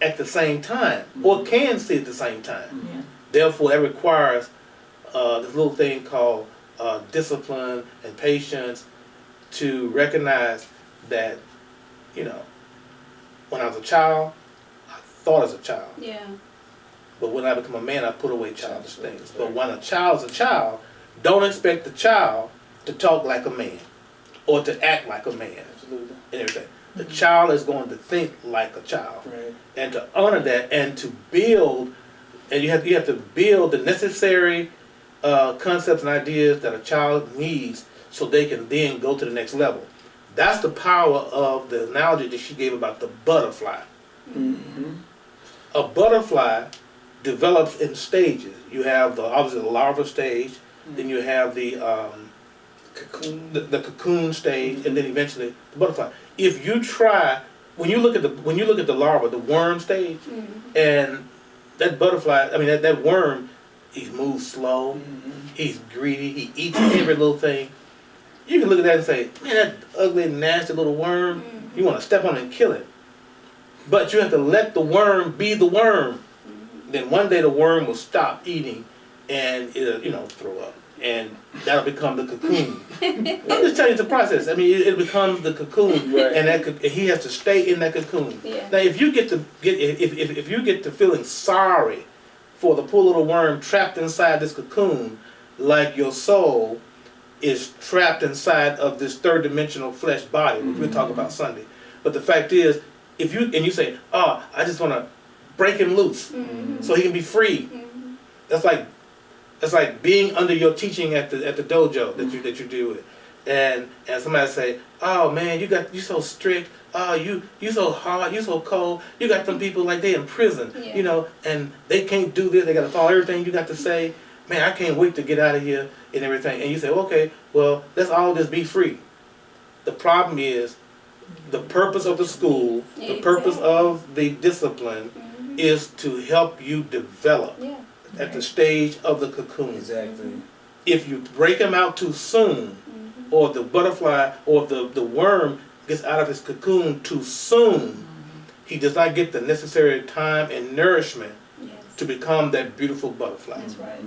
at the same time, or can see it at the same time. Yeah. Therefore, it requires this little thing called discipline and patience to recognize that, when I was a child, I thought as a child. Yeah. But when I become a man, I put away childish things. But when a child's a child, don't expect the child to talk like a man or to act like a man Absolutely. and everything. The child is going to think like a child. Right. And to honor that and to build, and you have to build the necessary concepts and ideas that a child needs so they can then go to the next level. That's the power of the analogy that she gave about the butterfly. Mm-hmm. A butterfly develops in stages. You have obviously the larva stage, then you have the Cocoon. the cocoon stage, and then eventually the butterfly. If you try, when you look at the larva, the worm stage, and that butterfly, I mean, that worm, he moves slow, he's greedy, he eats every little thing. You can look at that and say, man, that ugly, nasty little worm, you want to step on it and kill it. But you have to let the worm be the worm. Then one day the worm will stop eating and it'll, throw up. And that'll become the cocoon. I'm just telling you the process. I mean, it becomes the cocoon, Right. and he has to stay in that cocoon. Yeah. Now, if you get to feeling sorry for the poor little worm trapped inside this cocoon, like your soul is trapped inside of this third-dimensional flesh body, which we'll talk about Sunday. But the fact is, if you say, "Oh, I just want to break him loose, so he can be free," that's like being under your teaching at the dojo that you do it, and somebody say, "Oh man, you so strict. Oh, you so hard. You so cold. You got them people like they in prison, and they can't do this. They got to follow everything you got to say. Man, I can't wait to get out of here and everything." And you say, "Okay, well, let's all just be free." The problem is, the purpose of the school, the purpose of the discipline, is to help you develop. Yeah. At the stage of the cocoon. Exactly. If you break him out too soon, or the butterfly or the worm gets out of his cocoon too soon, he does not get the necessary time and nourishment to become that beautiful butterfly. That's right.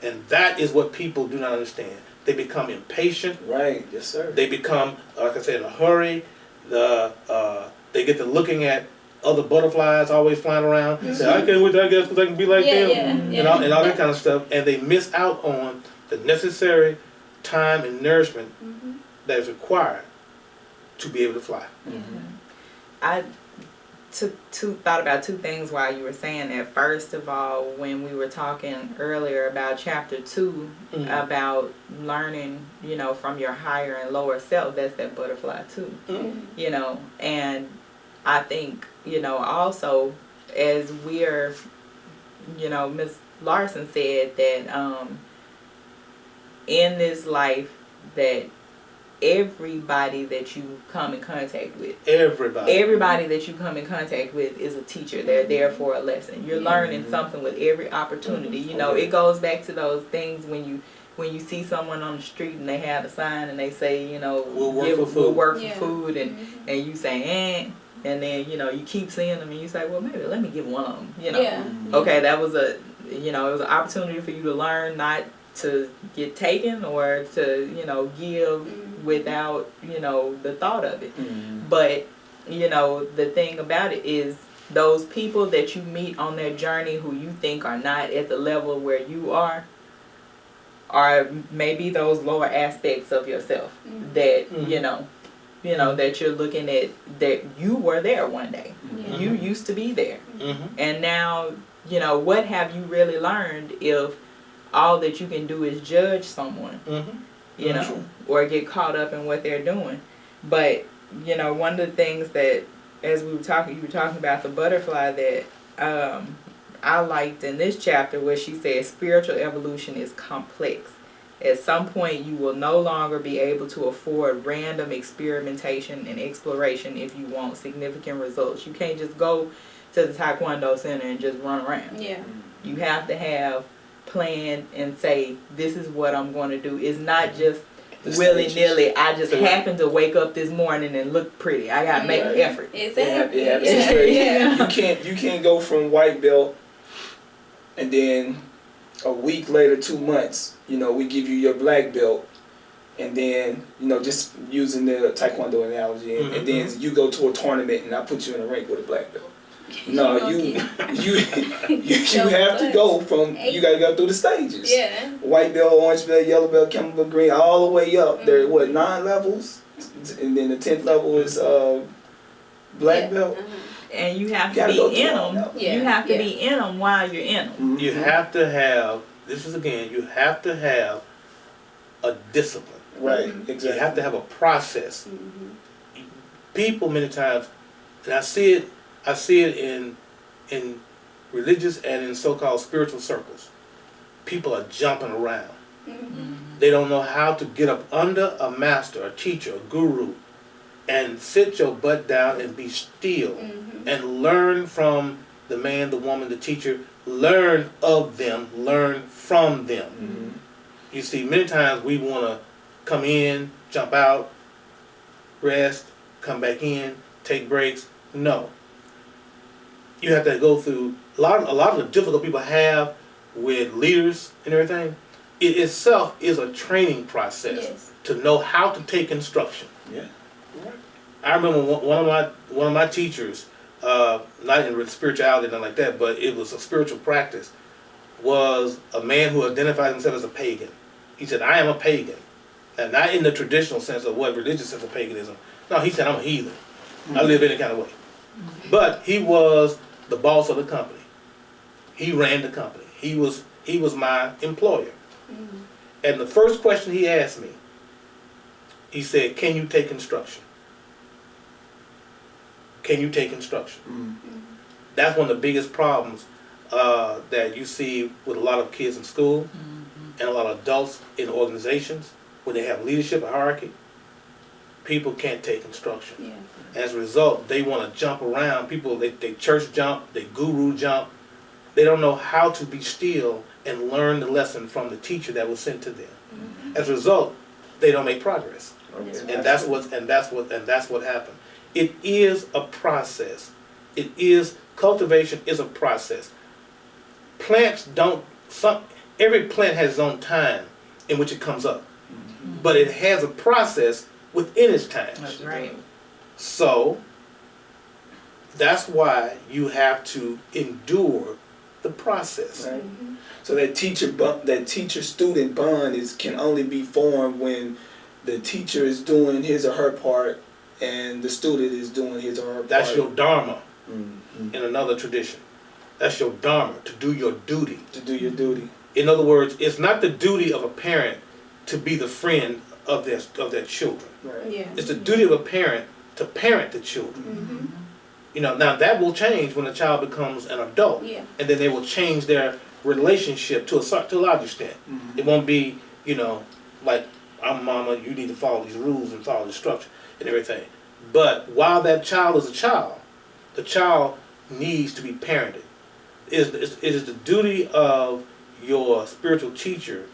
And that is what people do not understand. They become impatient. Right. Yes, sir. They become, like I said, in a hurry. They get to looking at other butterflies always flying around. Say, "I can't wait till I guess because I can be like them," and all that kind of stuff. And they miss out on the necessary time and nourishment that is required to be able to fly. I thought about two things while you were saying that. First of all, when we were talking earlier about chapter 2, about learning, from your higher and lower self, that's that butterfly too, and I think, also as we're, Ms. Larsen said that in this life that everybody that you come in contact with, everybody that you come in contact with is a teacher. They're there for a lesson. You're learning something with every opportunity. It goes back to those things when you see someone on the street and they have a sign and they say, we'll work for food, and you say, and then, you keep seeing them and you say, well, maybe let me get one of them, Okay, that was it was an opportunity for you to learn not to get taken or to, give without, the thought of it. But, the thing about it is those people that you meet on their journey who you think are not at the level where you are maybe those lower aspects of yourself that, that you're looking at, that you were there one day. You used to be there. And now, what have you really learned if all that you can do is judge someone, or get caught up in what they're doing? But, one of the things that, as you were talking about the butterfly, that I liked in this chapter where she said spiritual evolution is complex. At some point, you will no longer be able to afford random experimentation and exploration if you want significant results. You can't just go to the Taekwondo Center and just run around. You have to have plan and say, this is what I'm going to do. It's not just willy-nilly. I just happened to wake up this morning and look pretty. I got to make an effort. You can't go from white belt and then a week later, 2 months, we give you your black belt, and then, just using the Taekwondo analogy, and then you go to a tournament and I put you in a rank with a black belt. No, you have to go from, you got to go through the stages. White belt, orange belt, yellow belt, camel belt, green, all the way up. There are, 9 levels? And then the 10th level is black belt. And you have to be in them. You have to be in them while you're in them. You have to have, you have to have a discipline. Right, exactly. You have to have a process. People many times, and I see it in religious and in so-called spiritual circles. People are jumping around. They don't know how to get up under a master, a teacher, a guru, and sit your butt down and be still and learn from the man, the woman, the teacher, learn of them, learn from them. Mm-hmm. You see, many times we want to come in, jump out, rest, come back in, take breaks. No. You have to go through a lot of the difficult people have with leaders and everything. It itself is a training process Yes. to know how to take instruction. Yeah. I remember one of my teachers, not in spirituality or nothing like that, but it was a spiritual practice, was a man who identified himself as a pagan. He said, "I am a pagan," and not in the traditional sense of what religious sense of paganism. No, he said, "I'm a heathen. I live any kind of way." But he was the boss of the company. He ran the company. He was my employer. Mm-hmm. And the first question he asked me, he said, "Can you take instruction? Can you take instruction?" Mm-hmm. That's one of the biggest problems that you see with a lot of kids in school and a lot of adults in organizations when they have leadership hierarchy. People can't take instruction. Yeah. As a result, they want to jump around. People, they church jump, they guru jump. They don't know how to be still and learn the lesson from the teacher that was sent to them. Mm-hmm. As a result, they don't make progress. Okay. And that's what happened. It is a process. Cultivation is a process. Plants every plant has its own time in which it comes up. Mm-hmm. But it has a process within its time. That's right. So that's why you have to endure the process. Right. Mm-hmm. So that teacher-student bond can only be formed when the teacher is doing his or her part and the student is doing his or her part. That's your dharma Mm-hmm. in another tradition. That's your dharma, to do your duty. To do your duty. In other words, it's not the duty of a parent to be the friend of their children. Right. Yeah. It's the duty of a parent to parent the children. Mm-hmm. You know, now that will change when a child becomes an adult, Yeah. and then they will change their relationship to a large extent. Mm-hmm. It won't be, like, I'm mama, you need to follow these rules and follow the structure and everything. But while that child is a child, the child needs to be parented. It is the duty of your spiritual teacher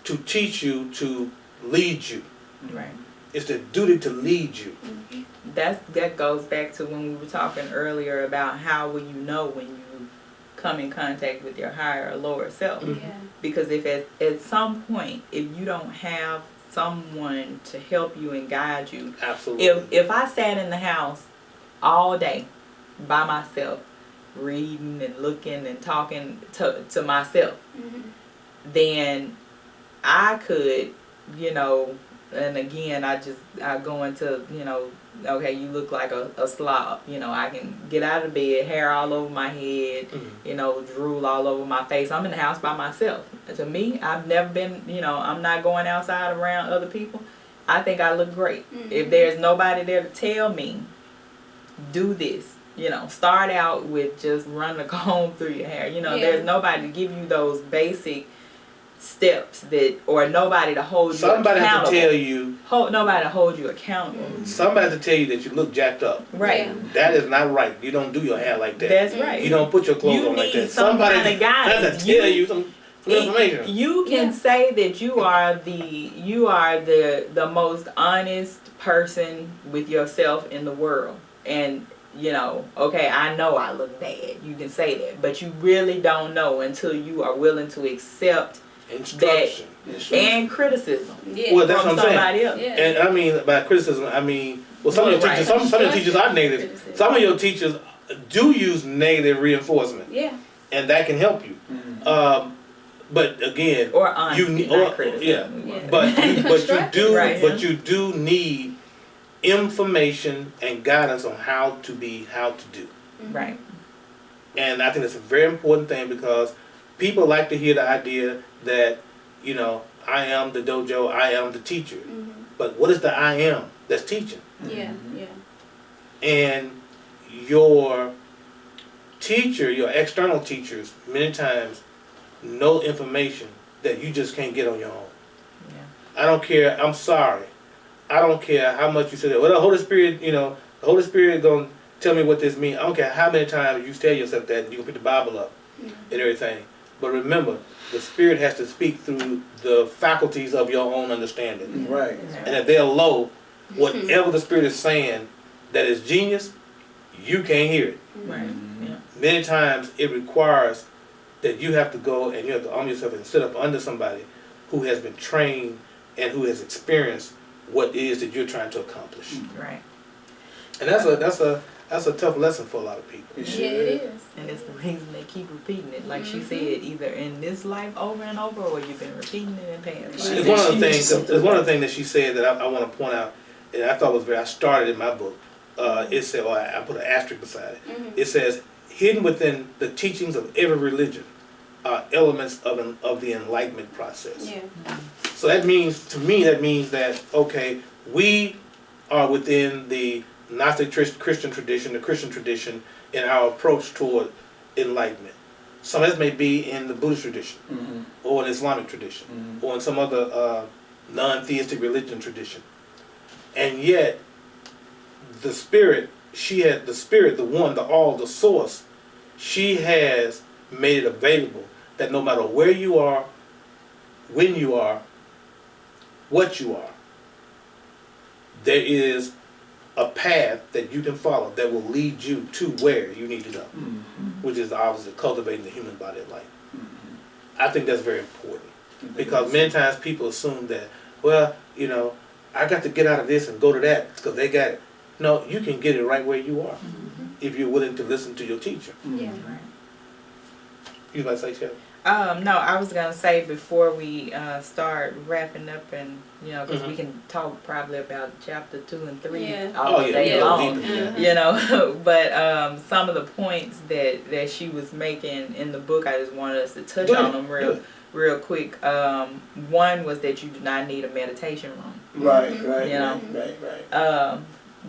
to teach you, to lead you. Right. It's the duty to lead you. Mm-hmm. That goes back to when we were talking earlier about how will you know when you come in contact with your higher or lower self. Mhm. Yeah. Because if at some point, if you don't have someone to help you and guide you, Absolutely. if I sat in the house all day by myself, reading and looking and talking to myself, Mm-hmm. then I could, and again, I go into, okay, you look like a slob. I can get out of bed, hair all over my head, Mhm. drool all over my face. I'm in the house by myself. To me, I've never been, I'm not going outside around other people. I think I look great. Mhm. If there's nobody there to tell me, do this. Start out with just run the comb through your hair. Yeah. There's nobody to give you those basic steps or nobody to hold you Somebody has accountable. to tell you. Nobody to hold you accountable. Somebody has to tell you that you look jacked up. Right. Yeah. That is not right. You don't do your hair like that. That's right. You don't put your clothes You on like need that. some Somebody kind of guidance. has to tell you some information. You can Yeah. say that you are the most honest person with yourself in the world, and okay, I know I look bad. You can say that, but you really don't know until you are willing to accept Instruction. and criticism Yeah. Well, that's from what I'm saying. somebody else. Yeah. And I mean, by criticism, I mean, well, some of your Right. teachers, some of the teachers are negative. Criticism. Some of your teachers do use negative reinforcement, Yeah. and that can help you. Mm-hmm. But again, Or honesty, not or- criticism. yeah. we want Yeah. to but Right. you do need information and guidance on how to do. Mm-hmm. Right. And I think that's a very important thing because people like to hear the idea that, I am the dojo, I am the teacher. Mm-hmm. But what is the I am that's teaching? Yeah. Yeah. And your teacher, your external teachers, many times know information that you just can't get on your own. Yeah. I don't care, I'm sorry. I don't care how much you say that. Well, the Holy Spirit, the Holy Spirit gonna tell me what this means. I don't care how many times you tell yourself that, you can pick the Bible up and everything. But remember, the Spirit has to speak through the faculties of your own understanding. Right. And if they're low, whatever the Spirit is saying that is genius, you can't hear it. Right. Yeah. Many times it requires that you have to go and you have to arm yourself and sit up under somebody who has been trained and who has experienced what it is that you're trying to accomplish. Right. And that's a tough lesson for a lot of people. It Yeah, sure it is. is. And it's the reason they keep repeating it. Like she said, either in this life over and over, or you've been repeating it in past It's lives. one of the things. It's one of the things that she said that I want to point out, and I thought was very. I started in my book. It said, well, I put an asterisk beside it. It says, hidden within the teachings of every religion are elements of the enlightenment process. Yeah. So that means, to me, that okay, we are within the Gnostic Christian tradition, the Christian tradition, in our approach toward enlightenment. Some of this may be in the Buddhist tradition, or an Islamic tradition, or in some other non-theistic religion tradition. And yet, the Spirit, the one, the all, the source, she has made it available that no matter where you are, when you are, what you are, there is a path that you can follow that will lead you to where you need to go, which is obviously cultivating the human body of light. I think that's very important because many times people assume that, well, you know, I got to get out of this and go to that because they got it. No, you can get it right where you are if you're willing to listen to your teacher. Yeah. You about to say, Shelly? No, I was gonna say before we start wrapping up, and you know, because we can talk probably about chapter 2 and 3 all day long, you know. But some of the points that she was making in the book, I just wanted us to touch on them real quick. One was that you do not need a meditation room. Right. You know. Right.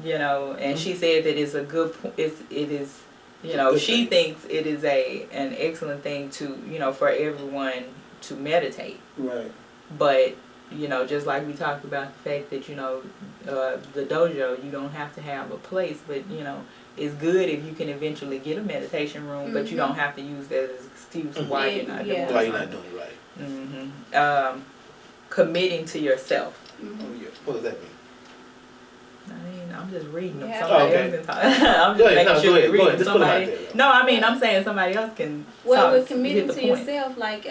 You know, and she said that it's a good. It is. You know, she thinks it is an excellent thing to, you know, for everyone to meditate. Right. But, you know, just like we talked about the fact that, you know, the dojo, you don't have to have a place, but, you know, it's good if you can eventually get a meditation room, but you don't have to use that as an excuse why you're not doing it. Why you're not doing it right. Committing to yourself. Oh, yeah. What does that mean? I mean, I'm just reading them. Yeah. Somebody else can talk. I'm just making sure you're reading Just somebody. put them out there. No, I mean, I'm saying somebody else can. Well, talk, with committing hit the to point. yourself, like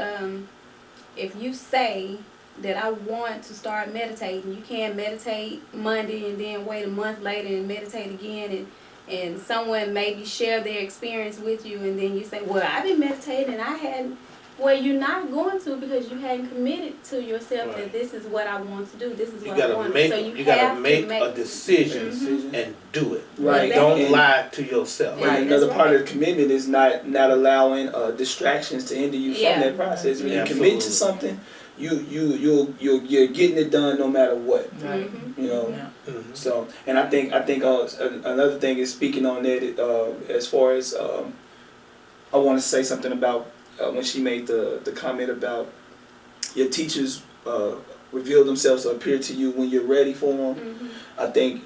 if you say that I want to start meditating, you can't meditate Monday and then wait a month later and meditate again, and someone maybe share their experience with you, and then you say, well, I've been meditating and I hadn't. Well, you're not going to because you hadn't committed to yourself that this is what I want to do. This is what I want. So you gotta make a decision and do it. Right. Don't lie to yourself. And another part of the commitment is not allowing distractions to hinder you from that process. When you commit to something, you're getting it done no matter what. Right. You know. So, and I think another thing is speaking on that as far as I want to say something about when she made the comment about your teachers reveal themselves or appear to you when you're ready for them. I think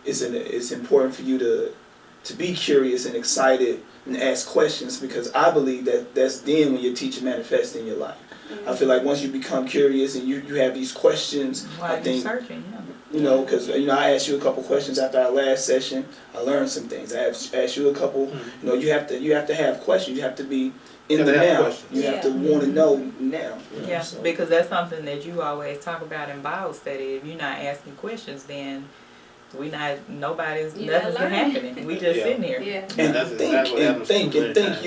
it's important for you to be curious and excited and ask questions, because I believe that's then when your teacher manifests in your life. I feel like once you become curious and you have these questions, Why I think searching? you know, because you know, I asked you a couple questions after our last session. I learned some things. I asked you a couple. You know, you have to have questions. You have to be in the now. You have to want to know now. You know, so. Because that's something that you always talk about in Bible study. If you're not asking questions, then nothing's happening. We just sitting here. And think.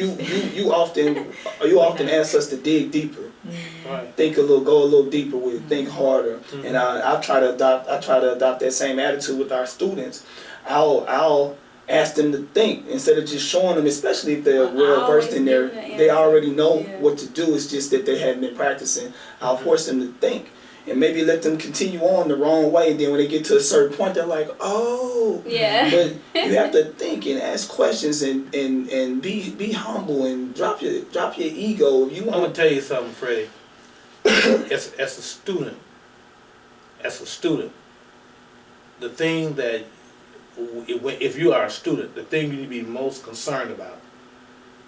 You often ask us to dig deeper. Go a little deeper with it, think harder. And I try to adopt that same attitude with our students. I'll ask them to think instead of just showing them, especially if they're well versed in there. They already know what to do. It's just that they haven't been practicing. I'll force them to think. And maybe let them continue on the wrong way. And then when they get to a certain point, they're like, oh. Yeah. But you have to think and ask questions and be humble and drop your ego. If you want. I'm gonna tell you something, Freddie. as a student, the thing that if you are a student, the thing you need to be most concerned about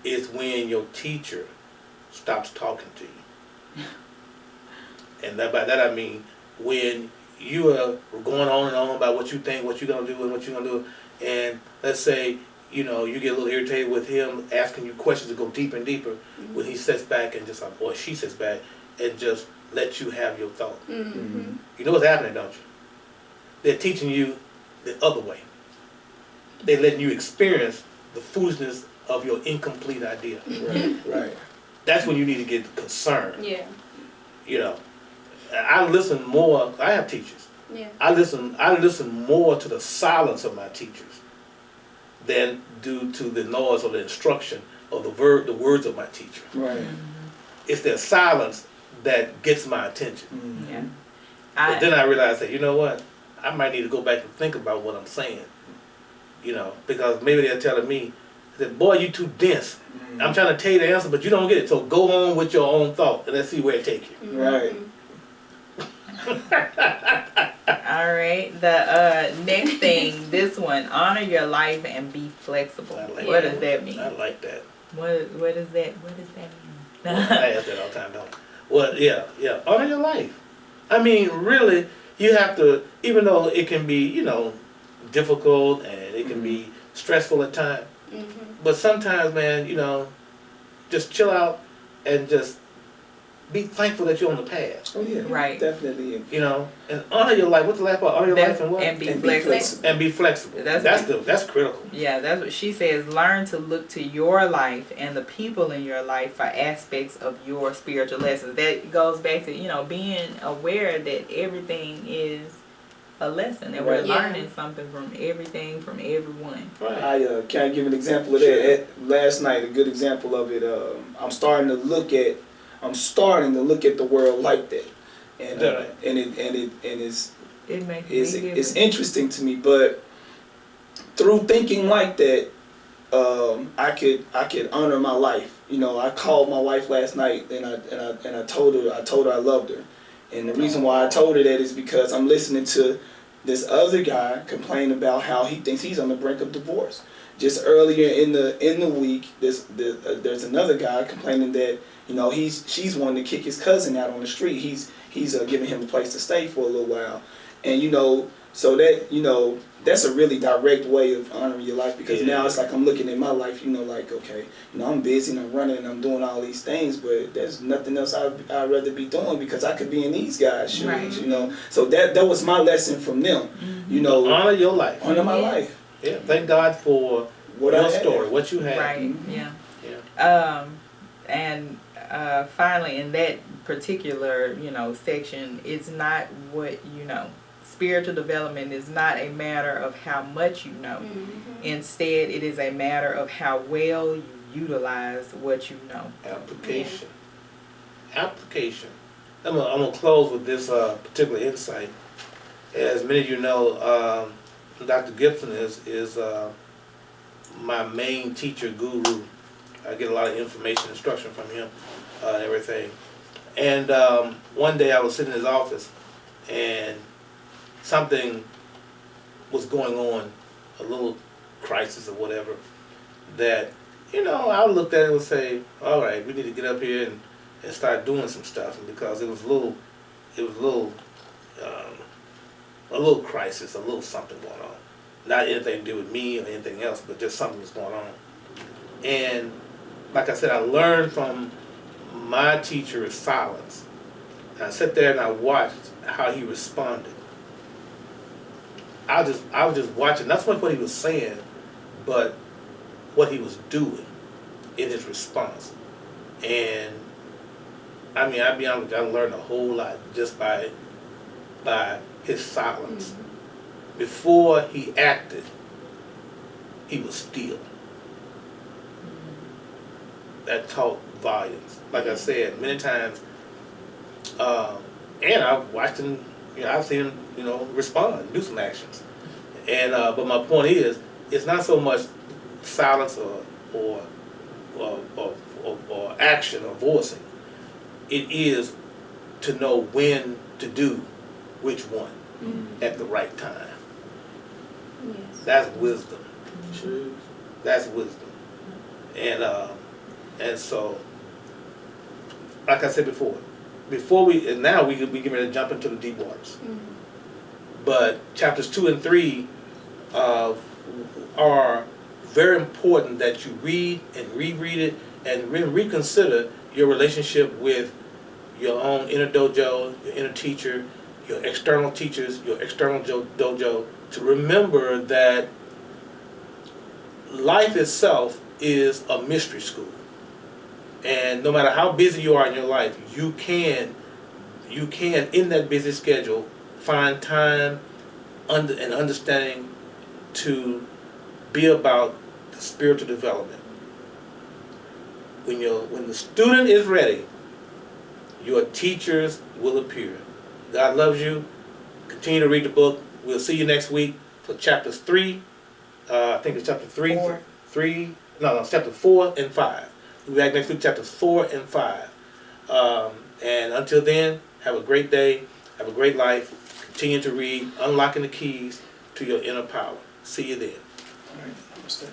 is when your teacher stops talking to you. And by that I mean when you are going on and on about what you think, what you're going to do, and what you're going to do, and let's say, you know, you get a little irritated with him asking you questions to go deeper and deeper, when he sits back and just, or she sits back and just let you have your thought. You know what's happening, don't you? They're teaching you the other way. They're letting you experience the foolishness of your incomplete idea. Right. That's when you need to get concerned. Yeah. You know, I listen more. I have teachers. Yeah. I listen more to the silence of my teachers than due to the noise or the instruction or the words of my teacher. Right. It's their silence that gets my attention. Yeah. But then I realized that, you know what, I might need to go back and think about what I'm saying. You know, because maybe they're telling me that, boy, you too dense. I'm trying to tell you the answer, but you don't get it. So go on with your own thought and let's see where it takes you. Right. All right. The next thing, this one, honor your life and be flexible. like What that. does that mean? I like that. What does that mean? I ask that all the time, don't I? Well, yeah. Honor your life. I mean, really, you have to, even though it can be, you know, difficult and it can be stressful at times, but sometimes, man, you know, just chill out and just be thankful that you're on the path. Oh yeah. Right. Definitely. You know, and honor your life. What's the last part? Honor your life and what? And be And be flexible. flexible. And be flexible. That's critical. Yeah, that's what she says. Learn to look to your life and the people in your life for aspects of your spiritual lessons. That goes back to, you know, being aware that everything is a lesson, that we're Right. learning something from everything, from everyone. Right. Can I give an example of that? Last night, a good example of it. I'm starting to look at the world like that, and it's It makes it's interesting to me. But through thinking like that, I could honor my life. You know, I called my wife last night and I told her I loved her, and the reason why I told her that is because I'm listening to this other guy complain about how he thinks he's on the brink of divorce. Just earlier in the week, there's another guy complaining that, you know, she's wanting to kick his cousin out on the street. He's giving him a place to stay for a little while, and you know, so that, you know, that's a really direct way of honoring your life, because now it's like I'm looking at my life, you know, like, okay, you know, I'm busy and I'm running and I'm doing all these things, but there's nothing else I'd rather be doing, because I could be in these guys' shoes, Right. you know. So that was my lesson from them, you know. Honor your life. Honor my life. Yeah. Thank God for What your I had. story, what you had. Right. Yeah. And finally, in that particular, you know, section, it's not what you know. Spiritual development is not a matter of how much you know. Instead, it is a matter of how well you utilize what you know. Application. I'm gonna close with this particular insight. As many of you know, Dr. Gibson is my main teacher, guru. I get a lot of information, instruction from him, and everything. And one day I was sitting in his office, and something was going on, a little crisis or whatever, that, you know, I looked at it and say, all right, we need to get up here and start doing some stuff. And because it was a little crisis, a little something going on. Not anything to do with me or anything else, but just something was going on. And like I said, I learned from my teacher's silence. And I sat there and I watched how he responded. I was just watching, not so much what he was saying, but what he was doing in his response. And I mean, I'll be honest with you, I learned a whole lot just by his silence. Before he acted, he was still. That taught volumes. Like I said, many times, and I've watched him, you know, I've seen him, you know, respond, do some actions. And but my point is, it's not so much silence or action or voicing. It is to know when to do which one at the right time. Yes. That's wisdom. Sure. That's wisdom. And so, like I said before and now we get ready to jump into the deep waters. Mhm. But chapters 2 and 3 are very important that you read and reread it and reconsider your relationship with your own inner dojo, your inner teacher, your external teachers, your external dojo, to remember that life itself is a mystery school. And no matter how busy you are in your life, you can in that busy schedule find time and understanding to be about the spiritual development. When the student is ready, your teachers will appear. God loves you. Continue to read the book. We'll see you next week for chapters 3. I think it's chapter 3. 4. 3. No, it's chapter 4 and 5. We'll be back next week, chapters 4 and 5. And until then, have a great day. Have a great life. Continue to read, unlocking the keys to your inner power. See you then. All right. Namaste.